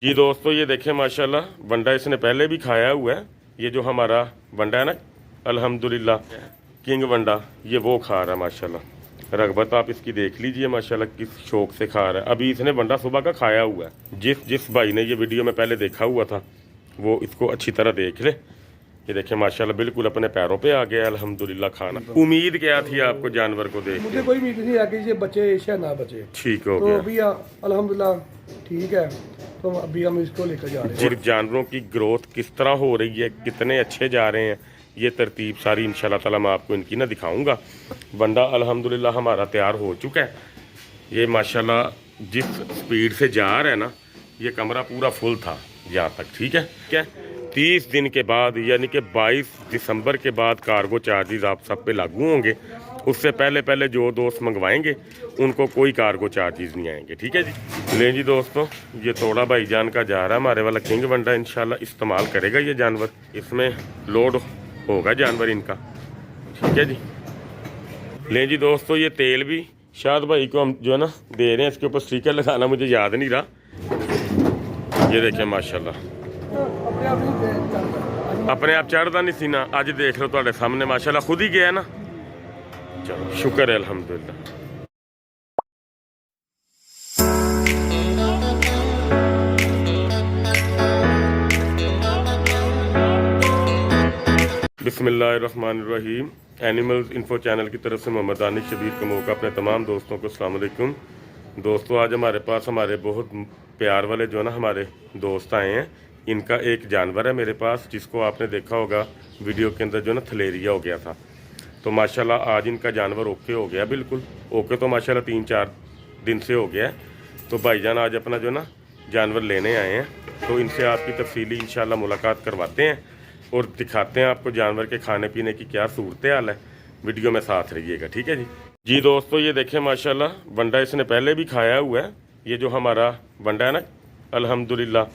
जी दोस्तों, ये देखें माशाल्लाह बंडा इसने पहले भी खाया हुआ है। ये जो हमारा बंडा है ना, अल्हम्दुलिल्लाह किंग बंडा, ये वो खा रहा है माशाल्लाह। रगबत आप इसकी देख लीजिए माशाल्लाह, किस शौक से खा रहा है। अभी इसने बंडा सुबह का खाया हुआ है। जिस भाई ने ये वीडियो में पहले देखा हुआ था वो इसको अच्छी तरह देख ले। ये देखें माशाल्लाह बिल्कुल अपने पैरों पे आ गया अल्हम्दुलिल्लाह खाना। उम्मीद क्या थी आपको जानवर को देख? मुझे कोई उम्मीद नहीं आगे ये बचे या ना बचे। ठीक हो तो गया। अभी अल्हम्दुलिल्लाह ठीक है, तो अभी हम इसको लेकर जा रहे हैं। जानवरों की ग्रोथ किस तरह हो रही है, कितने अच्छे जा रहे हैं, ये तरतीब सारी इंशाल्लाह ताला मैं आपको इनकी ना दिखाऊंगा। बंडा अल्हम्दुलिल्लाह हमारा तैयार हो चुका है। ये माशाल्लाह जिस स्पीड से जा रहा है ना, ये कमरा पूरा फुल था यहाँ तक। ठीक है क्या, 30 दिन के बाद यानी कि 22 दिसंबर के बाद कार्गो चार्जेस आप सब पे लागू होंगे। उससे पहले पहले जो दोस्त मंगवाएंगे उनको कोई कार्गो चार्जेस नहीं आएंगे। ठीक है जी। लें जी दोस्तों, ये तोड़ा भाईजान का जा रहा है हमारे वाला किंग बंडा, इंशाल्लाह इस्तेमाल करेगा ये जानवर। इसमें लोड होगा जानवर इनका। ठीक है जी। लें जी दोस्तों, ये तेल भी शाद भाई को हम जो है ना दे रहे हैं। इसके ऊपर स्टिकर लगाना मुझे याद नहीं रहा। ये देखें माशाल्लाह अपने आप चढ़ता नहीं सी ना। अज देख लो ਤੁਹਾਡੇ सामने माशाल्लाह खुद ही गया ना। चलो शुक्र है अल्हम्दुलिल्लाह। बिस्मिल्लाहिर्रहमानिर्रहीम। एनिमल्स इन्फो चैनल की तरफ से मोहम्मद दानिश शबीर कमो का अपने तमाम दोस्तों को अस्सलाम वालेकुम। दोस्तों, आज हमारे पास हमारे बहुत प्यार वाले जो है ना हमारे दोस्त आए हैं। इनका एक जानवर है मेरे पास, जिसको आपने देखा होगा वीडियो के अंदर जो ना थलेरिया हो गया था। तो माशाल्लाह आज इनका जानवर ओके हो गया, बिल्कुल ओके। तो माशाल्लाह 3-4 दिन से हो गया है। तो भाईजान आज अपना जो ना जानवर लेने आए हैं, तो इनसे आपकी तफसीली इंशाल्लाह मुलाकात करवाते हैं और दिखाते हैं आपको जानवर के खाने पीने की क्या सूरत हाल है। वीडियो में साथ रहिएगा। ठीक है जी। जी दोस्तों, ये देखें माशाल्लाह बंडा इसने पहले भी खाया हुआ है। ये जो हमारा बंडा है ना, अल्हम्दुलिल्लाह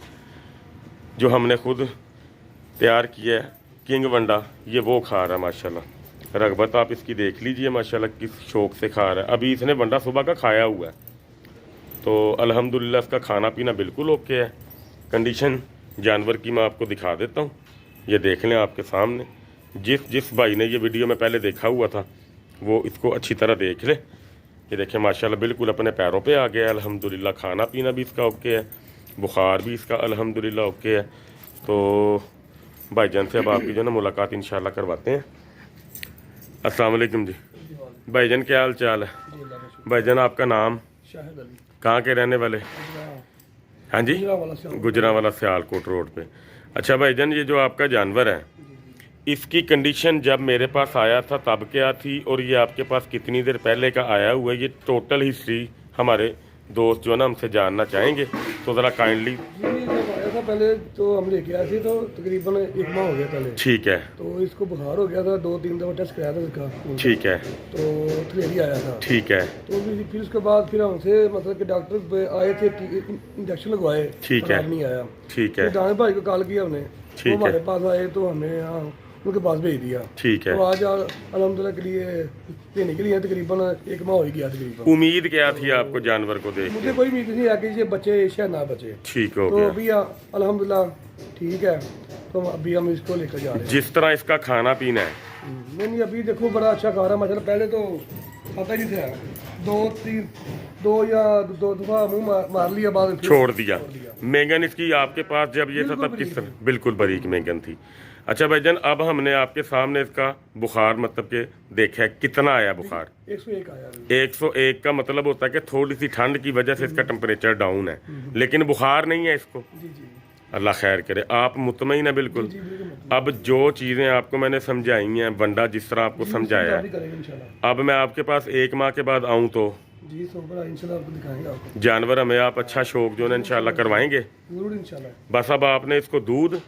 जो हमने खुद तैयार किया है किंग बंडा, ये वो खा रहा है माशाल्लाह। रगबत आप इसकी देख लीजिए माशाल्लाह, किस शौक से खा रहा है। अभी इसने बंडा सुबह का खाया हुआ है। तो अल्हम्दुलिल्लाह इसका खाना पीना बिल्कुल ओके है। कंडीशन जानवर की मैं आपको दिखा देता हूँ। ये देख लें आपके सामने। जिस भाई ने ये वीडियो में पहले देखा हुआ था वो इसको अच्छी तरह देख ले। ये देखें माशाल्लाह बिल्कुल अपने पैरों पे आ गया अल्हम्दुलिल्लाह। खाना पीना भी इसका ओके है, बुखार भी इसका अल्हम्दुलिल्लाह ओके है। तो भाईजान से अब आपकी जो ना मुलाकात इंशाल्लाह करवाते हैं। अस्सलाम वालेकुम जी। भाईजान क्या हाल चाल है? भाईजान आपका नाम? शाहिद अली। कहाँ के रहने वाले? हाँ जी, गुजरांवाला सियालकोट रोड पे। अच्छा भाईजान, ये जो आपका जानवर है, इसकी कंडीशन जब मेरे पास आया था तब क्या थी, और ये आपके पास कितनी देर पहले का आया हुआ है? ये टोटल हिस्ट्री हमारे दोस्त जो है ना हमसे जानना चाहेंगे, तो ज़रा काइंडली। पहले तो हम लेके आए थे, तो तकरीबन 1 माह हो गया पहले। ठीक है। तो इसको बुखार हो गया था, 2-3 दफा टेस्ट कराया था इसका। ठीक है। तो थलेरिया आया था। ठीक है। तो फिर उसके बाद फिर हमसे मतलब कि डॉक्टर आए थे, इंजेक्शन लगवाए। ठीक है। नहीं आया। ठीक है। दाने भाई को कॉल किया हमने, ठीक वो हमारे है। पास आए तो हमने उनके पास भेज दिया। ठीक है। तो आज अल्हम्दुलिल्लाह के लिए लेने के लिए तकरीबन 1 माह हो ही गया तकरीबन। उम्मीद क्या थी आपको जानवर को देख? मुझे कोई उम्मीद नहीं आगे ये बचे या ना बचे। ठीक हो तो गया। अभी अल्हम्दुलिल्लाह ठीक है, तो अभी हम इसको लेकर जा रहे हैं। जिस तरह इसका खाना पीना है, नहीं अभी देखो बड़ा अच्छा खा रहा है माशाल्लाह। पहले तो पता ही नहीं था, 2 दफा मुंह मार लिया, बाद में छोड़ दिया। मेंगन इसकी आपके पास जब ये था तब किस तरह? बिल्कुल बारीक मेंगन थी। अच्छा भाईजान, अब हमने आपके सामने इसका बुखार मतलब के देखा है, कितना आया बुखार? 101 आया। 101 का मतलब होता है कि थोड़ी सी ठंड की वजह से इसका टेम्परेचर डाउन है, लेकिन बुखार नहीं है इसको। जी जी। अल्लाह खैर करे। आप मुतमईन है बिल्कुल? जी, बिल्कुल। अब जो चीज़ें आपको मैंने समझाई हैं, बंडा जिस तरह आपको समझाया अभी है, करेंगे इंशाल्लाह। अब मैं आपके पास 1 माह के बाद आऊँ तो जी सोबरा इंशाल्लाह आपको दिखाएंगे आपको जानवर हमें आप अच्छा शौक जो है इंशाल्लाह करवाएंगे। जरूर इंशाल्लाह। बस अब आपने इसको दूध,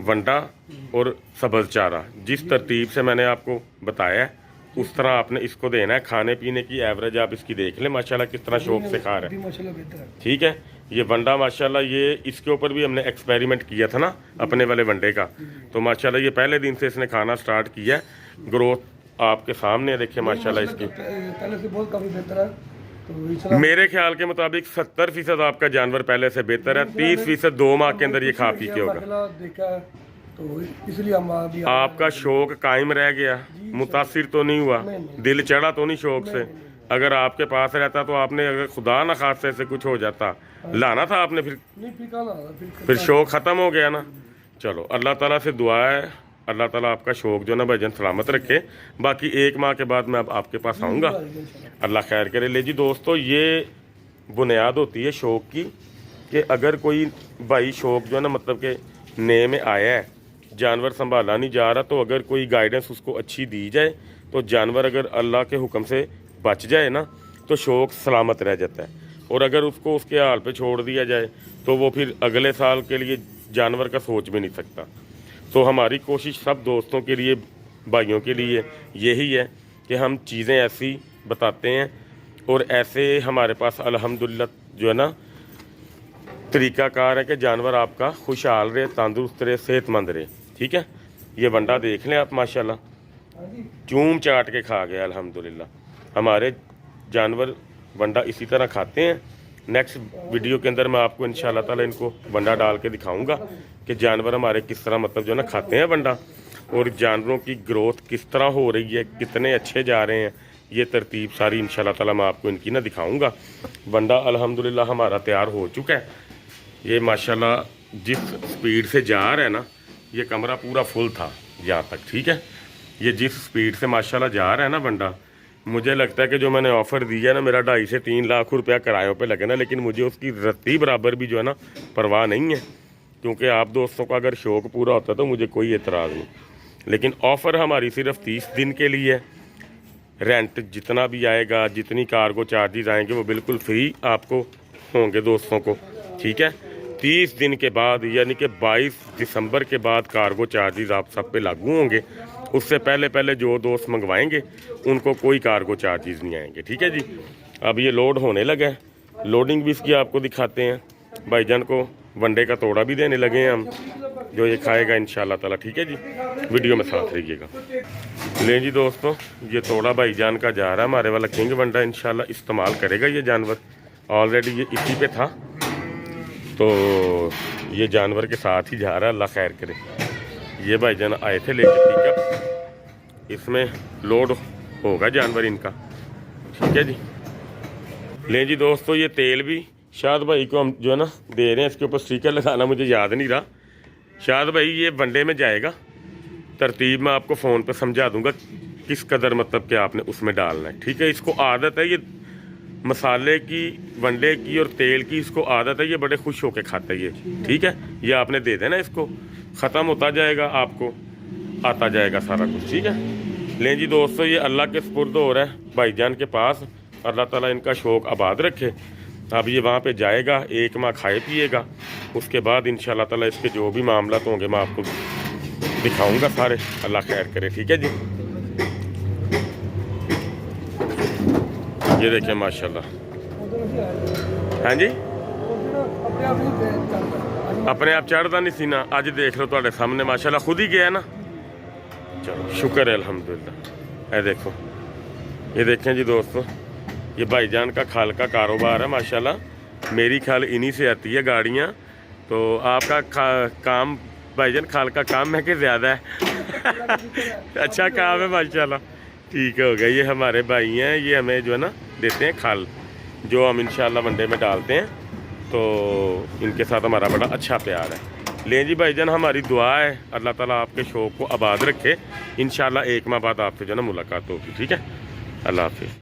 वंडा और सब्ज़ चारा जिस तरतीब से मैंने आपको बताया है उस तरह आपने इसको देना है। खाने पीने की एवरेज आप इसकी देख लें माशाल्लाह किस तरह शौक से खा रहा है। माशाल्लाह बेहतर है। ठीक है। ये वंडा माशाल्लाह, ये इसके ऊपर भी हमने एक्सपेरिमेंट किया था ना अपने वाले वंडे का। तो माशाल्लाह ये पहले दिन से इसने खाना स्टार्ट किया है। ग्रोथ आपके सामने देखिए माशाल्लाह इसकी। पहले से बहुत काफ़ी बेहतर है। तो इस तरह मेरे ख्याल के मुताबिक 70% आपका जानवर पहले से बेहतर है, 30% 2 माह के अंदर ये खा पी के होगा। माशाल्लाह देखा है, तो इसलिए हम अभी आपका शौक कायम रह गया, मुतासिर तो नहीं हुआ, दिल चढ़ा तो नहीं शौक से? अगर आपके पास रहता तो आपने, अगर खुदा न खास्ते से कुछ हो जाता, लाना था आपने, नहीं फिर कहाँ ला रहा, फिर शौक ख़त्म हो गया ना। चलो अल्लाह ताला से दुआ है, अल्लाह ताला आपका शौक जो ना भाईजान सलामत रखे। बाकी 1 माह के बाद मैं अब आपके पास आऊँगा, अल्लाह खैर करे। ले जी दोस्तों, ये बुनियाद होती है शौक की कि अगर कोई भाई शौक जो है ना मतलब के नए में आया है, जानवर संभाला नहीं जा रहा, तो अगर कोई गाइडेंस उसको अच्छी दी जाए तो जानवर अगर अल्लाह के हुक्म से बच जाए ना तो शौक सलामत रह जाता है। और अगर उसको उसके हाल पे छोड़ दिया जाए तो वो फिर अगले साल के लिए जानवर का सोच भी नहीं सकता। तो हमारी कोशिश सब दोस्तों के लिए, भाइयों के लिए यही है कि हम चीज़ें ऐसी बताते हैं और ऐसे हमारे पास अल्हम्दुलिल्लाह जो है ना तरीक़ाकार है कि जानवर आपका खुशहाल रहे, तंदुरुस्त रहे, सेहतमंद रहे। ठीक है, ये वंडा देख लें आप, माशाल्लाह चूम चाट के खा गया अल्हम्दुलिल्लाह। हमारे जानवर वंडा इसी तरह खाते हैं। नेक्स्ट वीडियो के अंदर मैं आपको इंशाल्लाह ताला इनको वंडा डाल के दिखाऊंगा कि जानवर हमारे किस तरह मतलब जो है ना खाते हैं वंडा, और जानवरों की ग्रोथ किस तरह हो रही है, कितने अच्छे जा रहे हैं, ये तरतीब सारी इंशाल्लाह ताला मैं आपको इनकी ना दिखाऊंगा। वंडा अल्हम्दुलिल्लाह हमारा तैयार हो चुका है। ये माशाल्लाह जिस स्पीड से जा रहा है ना, ये कमरा पूरा फुल था यहाँ तक। ठीक है, ये जिस स्पीड से माशाल्लाह जा रहा है ना वंडा, मुझे लगता है कि जो मैंने ऑफ़र दिया है ना, मेरा 2.5 से 3 लाख रुपया किरायों पे लगे ना, लेकिन मुझे उसकी रत्ती बराबर भी जो है ना परवाह नहीं है, क्योंकि आप दोस्तों का अगर शौक़ पूरा होता तो मुझे कोई एतराज़ नहीं। लेकिन ऑफ़र हमारी सिर्फ 30 दिन के लिए है। रेंट जितना भी आएगा, जितनी कार्गो चार्जेस आएंगे, वो बिल्कुल फ्री आपको होंगे दोस्तों को। ठीक है, 30 दिन के बाद यानी कि 22 दिसंबर के बाद कार्गो चार्जेस आप सब पे लागू होंगे। उससे पहले पहले जो दोस्त मंगवाएंगे उनको कोई कार्गो चार्जेस नहीं आएंगे। ठीक है जी, अब ये लोड होने लगा है, लोडिंग भी इसकी आपको दिखाते हैं। भाईजान को वनडे का तोड़ा भी देने लगे हैं हम, जो ये खाएगा इंशाल्लाह ताला। ठीक है जी, वीडियो में साथ रहिएगा। लें जी दोस्तों, ये तोड़ा भाईजान का जा रहा है, हमारे वाला किंग वनडा इंशाल्लाह इस्तेमाल करेगा ये जानवर। ऑलरेडी ये इसी पे था, तो ये जानवर के साथ ही जा रहा है, अल्लाह खैर करे। ये भाईजान आए थे लेके पिकअप, इसमें लोड होगा जानवर इनका। ठीक है जी, लें जी दोस्तों, ये तेल भी शाद भाई को हम जो है ना दे रहे हैं, इसके ऊपर स्टिकर लगाना मुझे याद नहीं रहा। शाद भाई ये वनडे में जाएगा, तरतीब मैं आपको फ़ोन पे समझा दूंगा किस कदर मतलब कि आपने उसमें डालना है। ठीक है, इसको आदत है ये मसाले की, वनडे की और तेल की, इसको आदत है, ये बड़े खुश होकर खाता है ये। ठीक है, ये आपने दे देना, इसको ख़त्म होता जाएगा, आपको आता जाएगा सारा कुछ। ठीक है, लें जी दोस्तों, ये अल्लाह के सुपुर्द हो रहा है भाईजान के पास, अल्लाह ताला इनका शौक़ आबाद रखे। अब ये वहाँ पे जाएगा, 1 माह खाए पिएगा, उसके बाद इंशाल्लाह ताला इसके जो भी मामला होंगे मैं आपको दिखाऊंगा सारे, अल्लाह खैर करे। ठीक है जी, ये देखें माशाल्लाह। हाँ जी, अपने आप चढ़ता नहीं सी ना, अज देख लो तुहाडे सामने माशाल्लाह खुद ही गया ना। चलो शुक्र है अल्हम्दुलिल्लाह। ये देखो, ये देखें जी दोस्तों, ये भाईजान का खाल का कारोबार है माशाल्लाह। मेरी खाल इन्हीं से आती है गाड़ियाँ, तो आपका काम भाईजान खाल का काम है कि ज़्यादा है? अच्छा काम है माशाल्लाह, ठीक हो गया। ये हमारे भाई हैं, ये हमें जो है ना देते हैं खाल, जो हम इंशाल्लाह वनडे में डालते हैं, तो इनके साथ हमारा बड़ा अच्छा प्यार है। लें जी भाईजान, हमारी दुआ है अल्लाह ताला आपके शौक़ को आबाद रखे। इंशाल्लाह 1 माह बाद आपसे जो है ना मुलाकात होगी। ठीक है, अल्लाह हाफिज़।